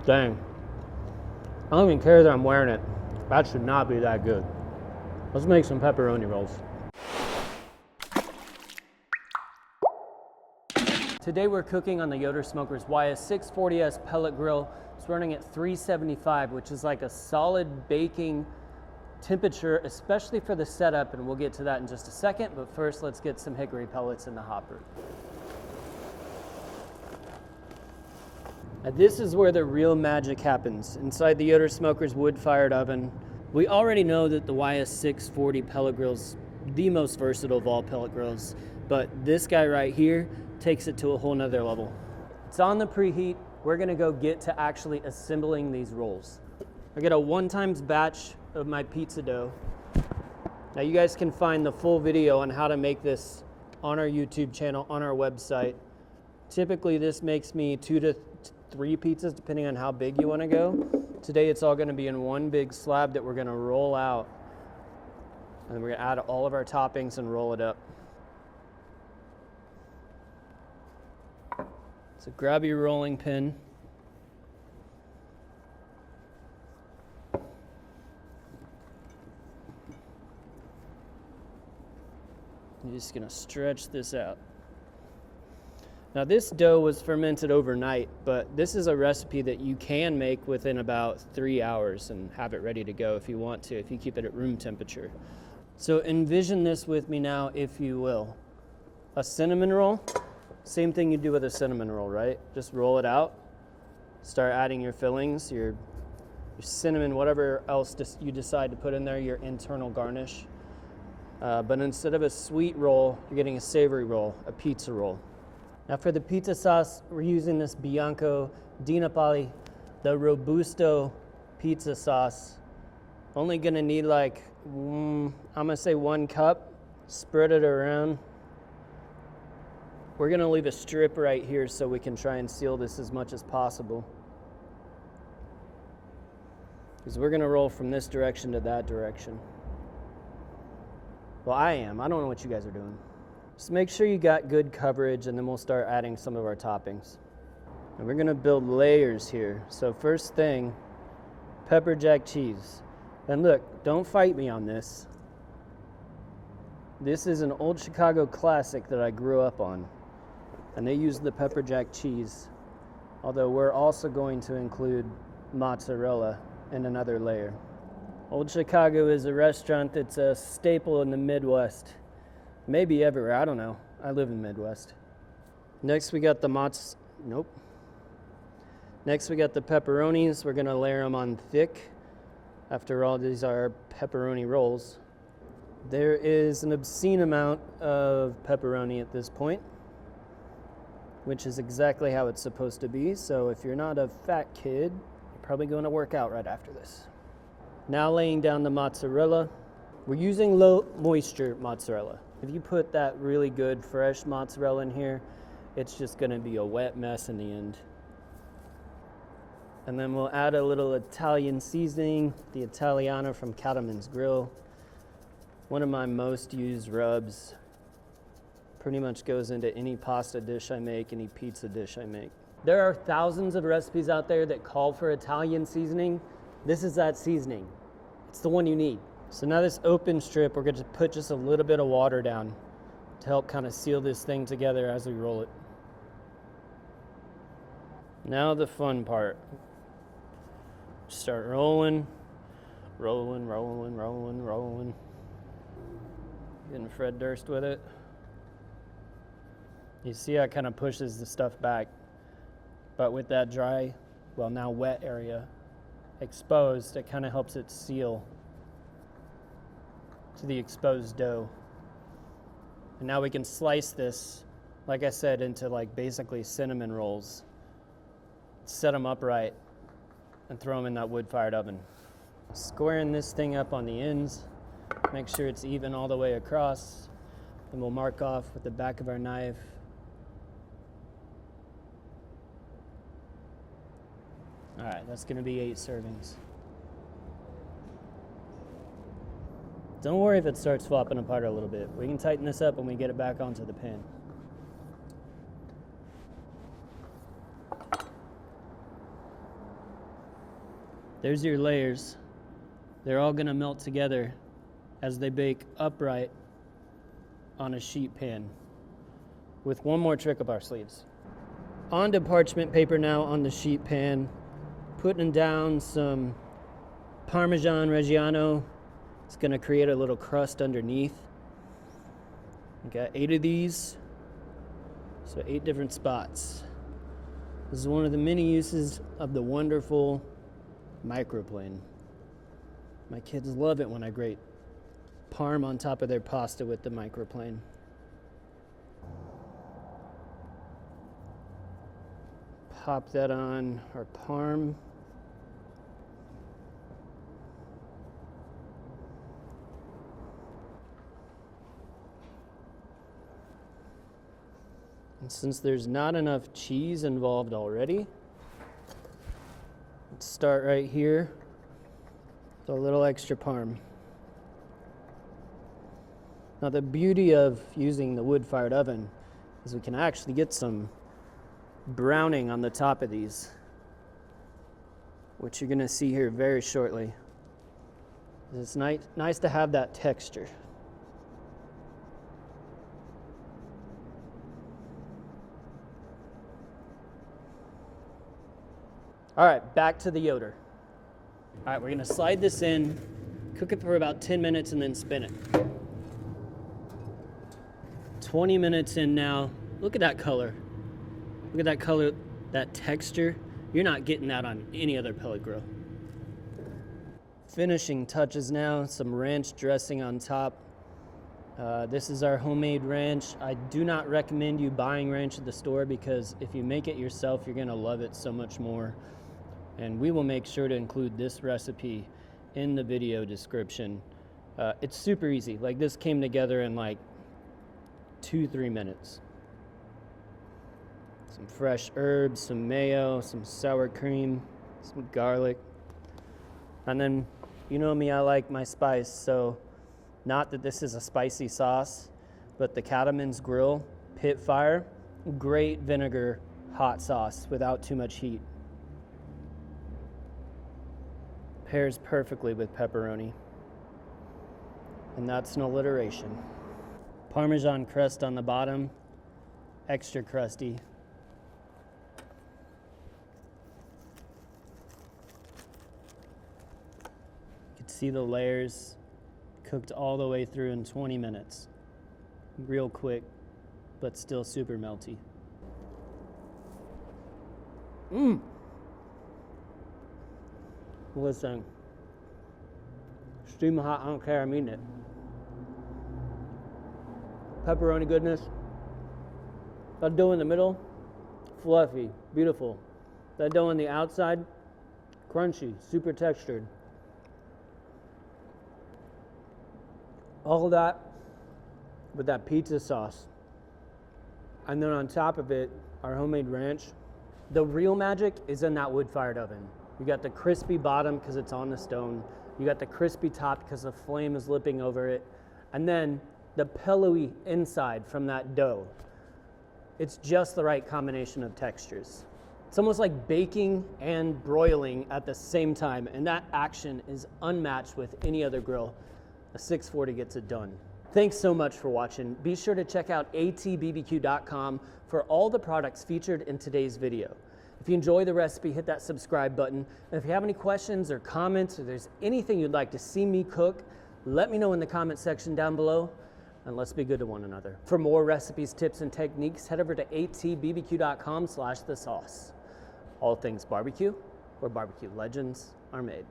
Dang. I don't even care that I'm wearing it. That should not be that good. Let's make some pepperoni rolls. Today we're cooking on the Yoder Smokers YS640s pellet grill. It's running at 375, which is like a solid baking temperature, especially for the setup, and we'll get to that in just a second. But first, let's get some hickory pellets in the hopper. Now, this is where the real magic happens. Inside the Yoder Smokers wood-fired oven, we already know that the YS640 pellet grill is the most versatile of all pellet grills, but this guy right here takes it to a whole nother level. It's on the preheat. We're gonna go get to actually assembling these rolls. I got a 1x batch of my pizza dough. Now you guys can find the full video on how to make this on our YouTube channel, on our website. Typically this makes me 2 to 3 pizzas depending on how big you wanna go. Today it's all gonna be in one big slab that we're gonna roll out. And we're gonna add all of our toppings and roll it up. So grab your rolling pin. You're just gonna stretch this out. Now this dough was fermented overnight, but this is a recipe that you can make within about 3 hours and have it ready to go if you want to, if you keep it at room temperature. So envision this with me now, if you will. A cinnamon roll. Same thing you do with a cinnamon roll, right? Just roll it out, start adding your fillings, your cinnamon, whatever else you decide to put in there, your internal garnish. But instead of a sweet roll, you're getting a savory roll, a pizza roll. Now for the pizza sauce, we're using this Bianco di Napoli, the Robusto pizza sauce. Only gonna need like, I'm gonna say 1 cup, spread it around. We're gonna leave a strip right here so we can try and seal this as much as possible. Because we're gonna roll from this direction to that direction. Well, I am. I don't know what you guys are doing. Just make sure you got good coverage, and then we'll start adding some of our toppings. And we're gonna build layers here. So first thing, pepper jack cheese. And look, don't fight me on this. This is an old Chicago classic that I grew up on. And they use the pepper jack cheese, although we're also going to include mozzarella in another layer. Old Chicago is a restaurant that's a staple in the Midwest. Maybe everywhere, I don't know. I live in the Midwest. Next we got the Next we got the pepperonis. We're gonna layer them on thick. After all, these are pepperoni rolls. There is an obscene amount of pepperoni at this point, which is exactly how it's supposed to be. So if you're not a fat kid, you're probably going to work out right after this. Now laying down the mozzarella. We're using low moisture mozzarella. If you put that really good fresh mozzarella in here, it's just going to be a wet mess in the end. And then we'll add a little Italian seasoning, the Italiano from Cattleman's Grill. One of my most used rubs. Pretty much goes into any pasta dish I make, any pizza dish I make. There are thousands of recipes out there that call for Italian seasoning. This is that seasoning. It's the one you need. So now this open strip, we're going to put just a little bit of water down to help kind of seal this thing together as we roll it. Now the fun part. Start rolling, rolling, rolling, rolling, rolling. Getting Fred Durst with it. You see how it kind of pushes the stuff back, but with that dry, well now wet area exposed, it kind of helps it seal to the exposed dough. And now we can slice this, like I said, into like basically cinnamon rolls. Set them upright and throw them in that wood-fired oven. Squaring this thing up on the ends, make sure it's even all the way across, and we'll mark off with the back of our knife. All right, that's gonna be 8 servings. Don't worry if it starts flopping apart a little bit. We can tighten this up when we get it back onto the pan. There's your layers. They're all gonna melt together as they bake upright on a sheet pan with one more trick up our sleeves. Onto parchment paper now on the sheet pan, putting down some Parmesan Reggiano. It's gonna create a little crust underneath. We got 8 of these, so 8 different spots. This is one of the many uses of the wonderful Microplane. My kids love it when I grate parm on top of their pasta with the Microplane. Pop that on our parm. And since there's not enough cheese involved already, let's start right here with a little extra parm. Now the beauty of using the wood-fired oven is we can actually get some browning on the top of these, which you're gonna see here very shortly. It's nice to have that texture. All right, back to the Yoder. All right, we're gonna slide this in, cook it for about 10 minutes and then spin it. 20 minutes in now. Look at that color. Look at that color, that texture. You're not getting that on any other pellet grill. Finishing touches now, some ranch dressing on top. This is our homemade ranch. I do not recommend you buying ranch at the store because if you make it yourself, you're gonna love it so much more. And we will make sure to include this recipe in the video description. It's super easy. Like this came together in like 2-3 minutes. Some fresh herbs, some mayo, some sour cream, some garlic. And then, you know me, I like my spice, so not that this is a spicy sauce, but the Cattleman's Grill Pit Fire, great vinegar hot sauce without too much heat. Pairs perfectly with pepperoni. And that's an alliteration. Parmesan crust on the bottom, extra crusty. You can see the layers cooked all the way through in 20 minutes. Real quick, but still super melty. Listen, steam hot, I don't care, I mean it. Pepperoni goodness. That dough in the middle, fluffy, beautiful. That dough on the outside, crunchy, super textured. All of that with that pizza sauce. And then on top of it, our homemade ranch. The real magic is in that wood-fired oven. You got the crispy bottom because it's on the stone. You got the crispy top because the flame is lipping over it. And then the pillowy inside from that dough. It's just the right combination of textures. It's almost like baking and broiling at the same time, and that action is unmatched with any other grill. A 640 gets it done. Thanks so much for watching. Be sure to check out atbbq.com for all the products featured in today's video. If you enjoy the recipe, hit that subscribe button. And if you have any questions or comments, or there's anything you'd like to see me cook, let me know in the comment section down below, and let's be good to one another. For more recipes, tips, and techniques, head over to atbbq.com/thesauce. All things barbecue, where barbecue legends are made.